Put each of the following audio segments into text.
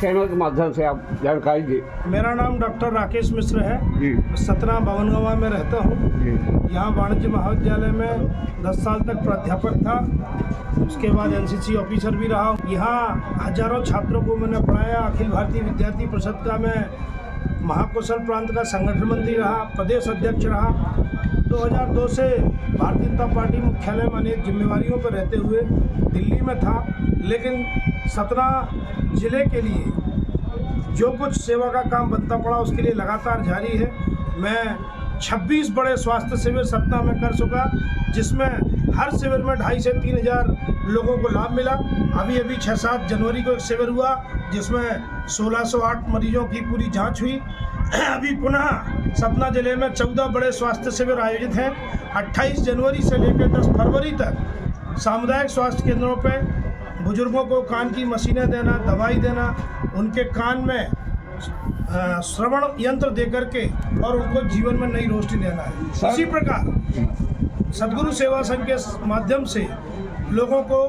Channel के माध्यम से आप जानकारी दें। मेरा नाम डॉक्टर राकेश मिश्र है जी सतना भवनगवा में रहता हूँ। जी यहाँ वाणिज्य महाविद्यालय में 10 साल तक प्राध्यापक था, उसके बाद एनसीसी ऑफिसर भी रहा। यहाँ हजारों छात्रों को मैंने पढ़ाया। अखिल भारतीय विद्यार्थी परिषद का मैं महाकौशल प्रांत का संगठन मंत्री रहा, प्रदेश अध्यक्ष रहा। 2002 से भारतीय जनता पार्टी मुख्यालय में अनेक जिम्मेवारियों पर रहते हुए दिल्ली में था, लेकिन सतना जिले के लिए जो कुछ सेवा का काम बनता पड़ा उसके लिए लगातार जारी है। मैं 26 बड़े स्वास्थ्य शिविर सतना में कर चुका, जिसमें हर शिविर में 2,500 से 3,000 लोगों को लाभ मिला। अभी 6-7 जनवरी को एक शिविर हुआ जिसमें 1,608 मरीजों की पूरी जांच हुई। अभी पुनः सतना जिले में 14 बड़े स्वास्थ्य शिविर आयोजित हैं। 28 जनवरी से लेकर 10 फरवरी तक सामुदायिक स्वास्थ्य केंद्रों पर बुजुर्गों को कान की मशीनें देना, दवाई देना, उनके कान में श्रवण यंत्र दे करके और उनको जीवन में नई रोशनी देना है। इसी प्रकार सद्गुरु सेवा संघ के माध्यम से लोगों को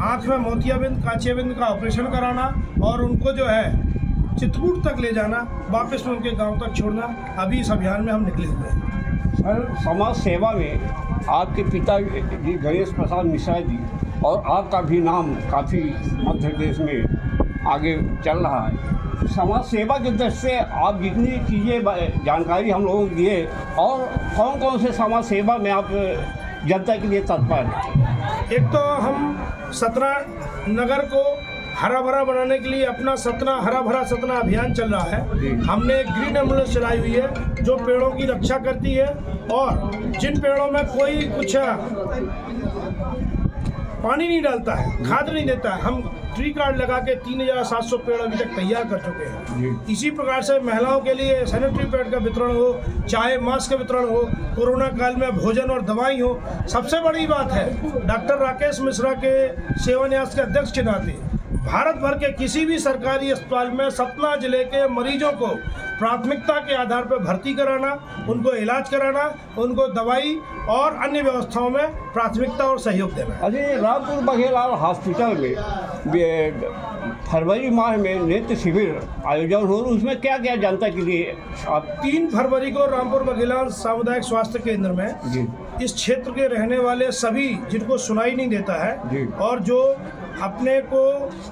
आँख में मोतियाबिंद, कांचियाबिंद का ऑपरेशन कराना और उनको जो है चित्रकूट तक ले जाना, वापस में उनके गांव तक छोड़ना, अभी इस अभियान में हम निकले हुए हैं। सर, समाज सेवा में आपके पिता जी गणेश प्रसाद मिश्रा जी और आपका भी नाम काफ़ी मध्य प्रदेश में आगे चल रहा है। समाज सेवा की दृष्टि से आप जितनी चीज़ें जानकारी हम लोगों को दिए, और कौन कौन से समाज सेवा में आप जनता के लिए तत्पर हैं? एक तो हम सतना नगर को हरा भरा बनाने के लिए अपना सतना हरा भरा सतना अभियान चल रहा है। हमने एक ग्रीन एम्बुलेंस चलाई हुई है जो पेड़ों की रक्षा करती है, और जिन पेड़ों में कोई कुछ पानी नहीं डालता है, खाद नहीं देता है, हम ट्री कार्ड लगा के 3,700 पेड़ अभी तक तैयार कर चुके हैं। इसी प्रकार से महिलाओं के लिए सैनिटरी पैड का वितरण हो, चाहे मास्क का वितरण हो, कोरोना काल में भोजन और दवाई हो। सबसे बड़ी बात है, डॉक्टर राकेश मिश्रा के सेवान्यास के अध्यक्ष के नाते भारत भर के किसी भी सरकारी अस्पताल में सतना जिले के मरीजों को प्राथमिकता के आधार पर भर्ती कराना, उनको इलाज कराना, उनको दवाई और अन्य व्यवस्थाओं में प्राथमिकता और सहयोग देना। अरे रामपुर बघेलाल हॉस्पिटल में फरवरी माह में नेत्र शिविर आयोजन हो, उसमें क्या क्या जनता के लिए आप 3 फरवरी को रामपुर बघेलाल सामुदायिक स्वास्थ्य केंद्र में इस क्षेत्र के रहने वाले सभी जिनको सुनाई नहीं देता है और जो अपने को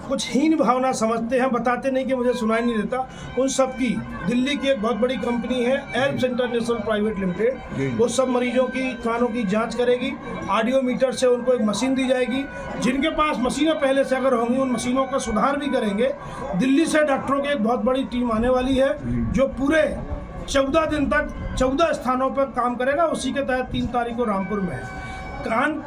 कुछ हीन भावना समझते हैं, बताते नहीं कि मुझे सुनाई नहीं देता, उन सब की दिल्ली की एक बहुत बड़ी कंपनी है एल्प्स इंटरनेशनल प्राइवेट लिमिटेड, वो सब मरीजों की कानों की जांच करेगी। ऑडियो मीटर से उनको एक मशीन दी जाएगी। जिनके पास मशीनें पहले से अगर होंगी उन मशीनों का सुधार भी करेंगे। दिल्ली से डॉक्टरों की एक बहुत बड़ी टीम आने वाली है जो पूरे 14 दिन तक 14 स्थानों पर काम करेगा। उसी के तहत 3 तारीख को रामपुर में कान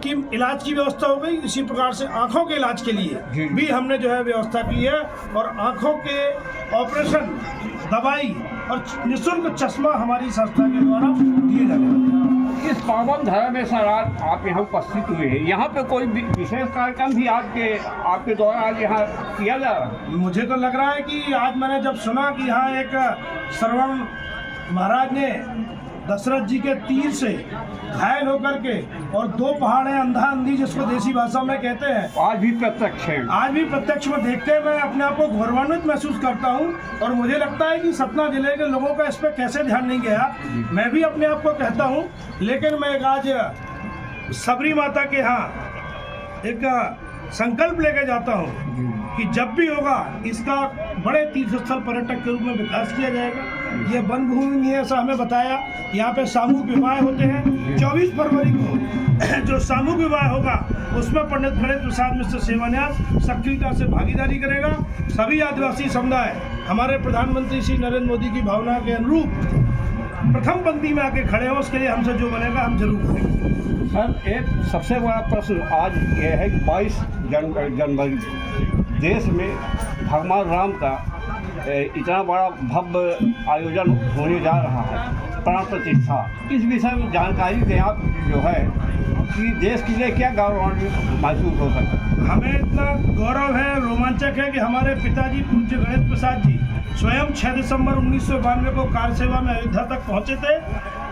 की इलाज की व्यवस्था हो गई। इसी प्रकार से आँखों के इलाज के लिए भी हमने जो है व्यवस्था की है, और आँखों के ऑपरेशन, दवाई और निःशुल्क चश्मा हमारी संस्था के द्वारा दिए जाने वाले हैं। इस पावन धरा में सर आज आप यहाँ उपस्थित हुए हैं, यहाँ पे कोई विशेष कार्यक्रम भी आपके द्वारा आज यहाँ किया जा रहा है? मुझे तो लग रहा है कि आज मैंने जब सुना कि यहाँ एक श्रवण महाराज ने दशरथ जी के तीर से घायल होकर के, और 2 पहाड़ हैं अंधा अंधी जिसको देसी भाषा में कहते हैं, आज भी प्रत्यक्ष है। आज भी प्रत्यक्ष में देख के मैं अपने आप को गौरवान्वित महसूस करता हूँ। और मुझे लगता है कि सतना जिले के लोगों का इस पर कैसे ध्यान नहीं गया। मैं भी अपने आप को कहता हूँ, लेकिन मैं आज सबरी माता के यहाँ एक संकल्प लेके जाता हूँ कि जब भी होगा इसका बड़े तीर्थ स्थल पर्यटक के रूप में विकास किया जाएगा। ये वन भूमि नहीं है, ऐसा हमें बताया। यहाँ पे सामूहिक विवाह होते हैं। 24 फरवरी को जो सामूहिक विवाह होगा उसमें पंडित गणेश प्रसाद मिश्र सेवान्यास सक्रियता से भागीदारी करेगा। सभी आदिवासी समुदाय हमारे प्रधानमंत्री श्री नरेंद्र मोदी की भावना के अनुरूप प्रथम पंक्ति में आके खड़े हों, उसके लिए हमसे जो बनेगा हम जरूर करेंगे। सर, एक सबसे बड़ा प्रश्न आज ये है कि 22 जनवरी देश में भगवान राम का इतना बड़ा भव्य आयोजन होने जा रहा है, प्राण प्रतिष्ठा। इस विषय में जानकारी दें आप, जो है कि देश के लिए क्या गौरवान्वित महसूस हो सकता है? हमें इतना गौरव है, रोमांचक है कि हमारे पिताजी पूज्य गणेश प्रसाद जी स्वयं 6 दिसंबर 1992 को कार सेवा में अयोध्या तक पहुंचे थे।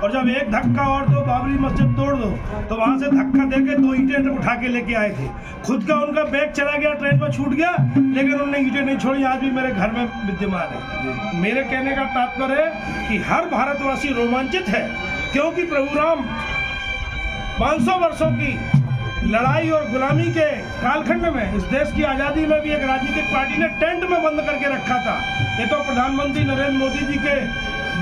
और जब एक धक्का और दो बाबरी मस्जिद तोड़ दो, तो वहाँ से धक्का देके 2 ईंटें उठा के लेके आए थे। खुद का उनका बैग चला गया, ट्रेन में छूट गया, लेकिन उन्होंने ईंटें नहीं छोड़ी, आज भी मेरे घर में विद्यमान है। मेरे कहने का तात्पर्य है कि हर भारतवासी रोमांचित है, क्योंकि प्रभु राम 500 वर्षों की लड़ाई और गुलामी के कालखंड में इस देश की आज़ादी में भी एक राजनीतिक पार्टी ने टेंट में बंद करके रखा था। ये तो प्रधानमंत्री नरेंद्र मोदी जी के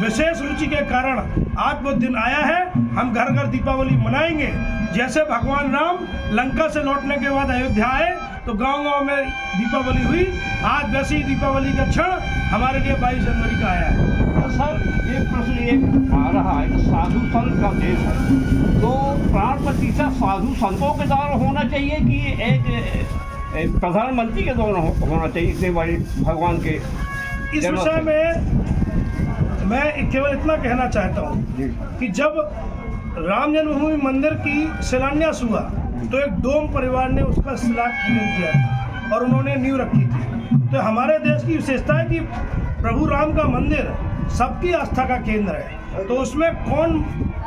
विशेष रुचि के कारण आज वो दिन आया है। हम घर घर दीपावली मनाएंगे। जैसे भगवान राम लंका से लौटने के बाद अयोध्या आए तो गांव-गांव में दीपावली हुई, आज वैसे ही दीपावली का क्षण हमारे लिए 22 जनवरी का आया है। तो सर एक प्रश्न ये आ रहा है कि साधु संत का देश है, तो प्राण प्रतिष्ठा साधु संतों के द्वारा होना चाहिए कि एक प्रधानमंत्री के द्वारा होना चाहिए, इतने बड़े भगवान के इस विषय में मैं केवल इतना कहना चाहता हूँ कि जब राम जन्मभूमि मंदिर की शिलान्यास हुआ तो एक डोम परिवार ने उसका शिलान्यास किया था और उन्होंने नींव रखी थी। तो हमारे देश की विशेषता है कि प्रभु राम का मंदिर सबकी आस्था का केंद्र है, तो उसमें कौन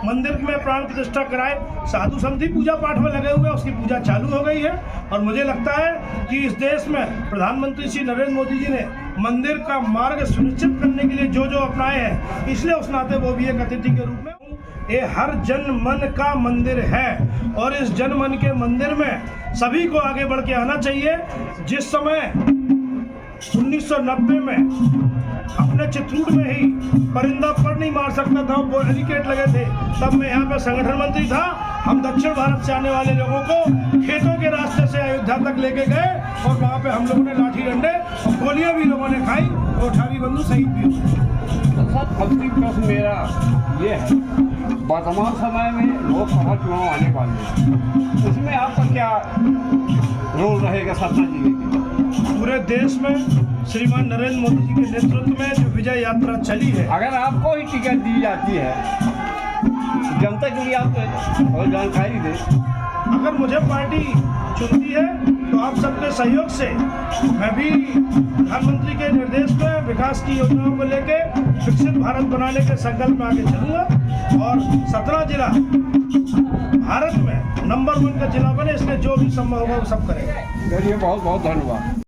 मंदिर में प्राण प्रतिष्ठा कराए? साधु संत ही पूजा पाठ में लगे हुए हैं, उसकी पूजा चालू हो गई है। और मुझे लगता है कि इस देश में प्रधानमंत्री श्री नरेंद्र मोदी जी ने मंदिर का मार्ग सुनिश्चित करने के लिए जो जो अपनाए हैं, इसलिए उस नाते वो भी एक अतिथि के रूप में, ये हर जन मन का मंदिर है और इस जन मन के मंदिर में सभी को आगे बढ़ के आना चाहिए। जिस समय 1990 में अपने चित्रकूट में ही परिंदा पर नहीं मार सकता था, वो बैरिकेड लगे थे, तब मैं यहाँ पे संगठन मंत्री था। हम दक्षिण भारत से आने वाले लोगों को खेतों के रास्ते से अयोध्या तक लेके गए और वहाँ पे हम लोगों ने लाठी डंडे और गोलियाँ भी लोगों ने खाई और 18 बंधु शहीद भी हुए। अंतिम प्रश्न मेरा ये है, वर्तमान समय में लोकसभा चुनाव आने वाले हैं, उसमें आपका क्या रोल रहेगा सत्ता जी के? पूरे देश में श्रीमान नरेंद्र मोदी जी के नेतृत्व में जो विजय यात्रा चली है, अगर आपको ही टिकट दी जाती है, जनता के लिए आप और जानकारी दें। अगर मुझे पार्टी चुनती है तो आप सबके सहयोग से मैं भी प्रधानमंत्री के निर्देश में विकास की योजनाओं को लेके विकसित भारत बनाने के संकल्प में आगे चलूँगा और 17 जिला भारत में नंबर 1 का जिला बने, इसलिए जो भी संभव होगा वो सब करेंगे। चलिए, बहुत बहुत धन्यवाद।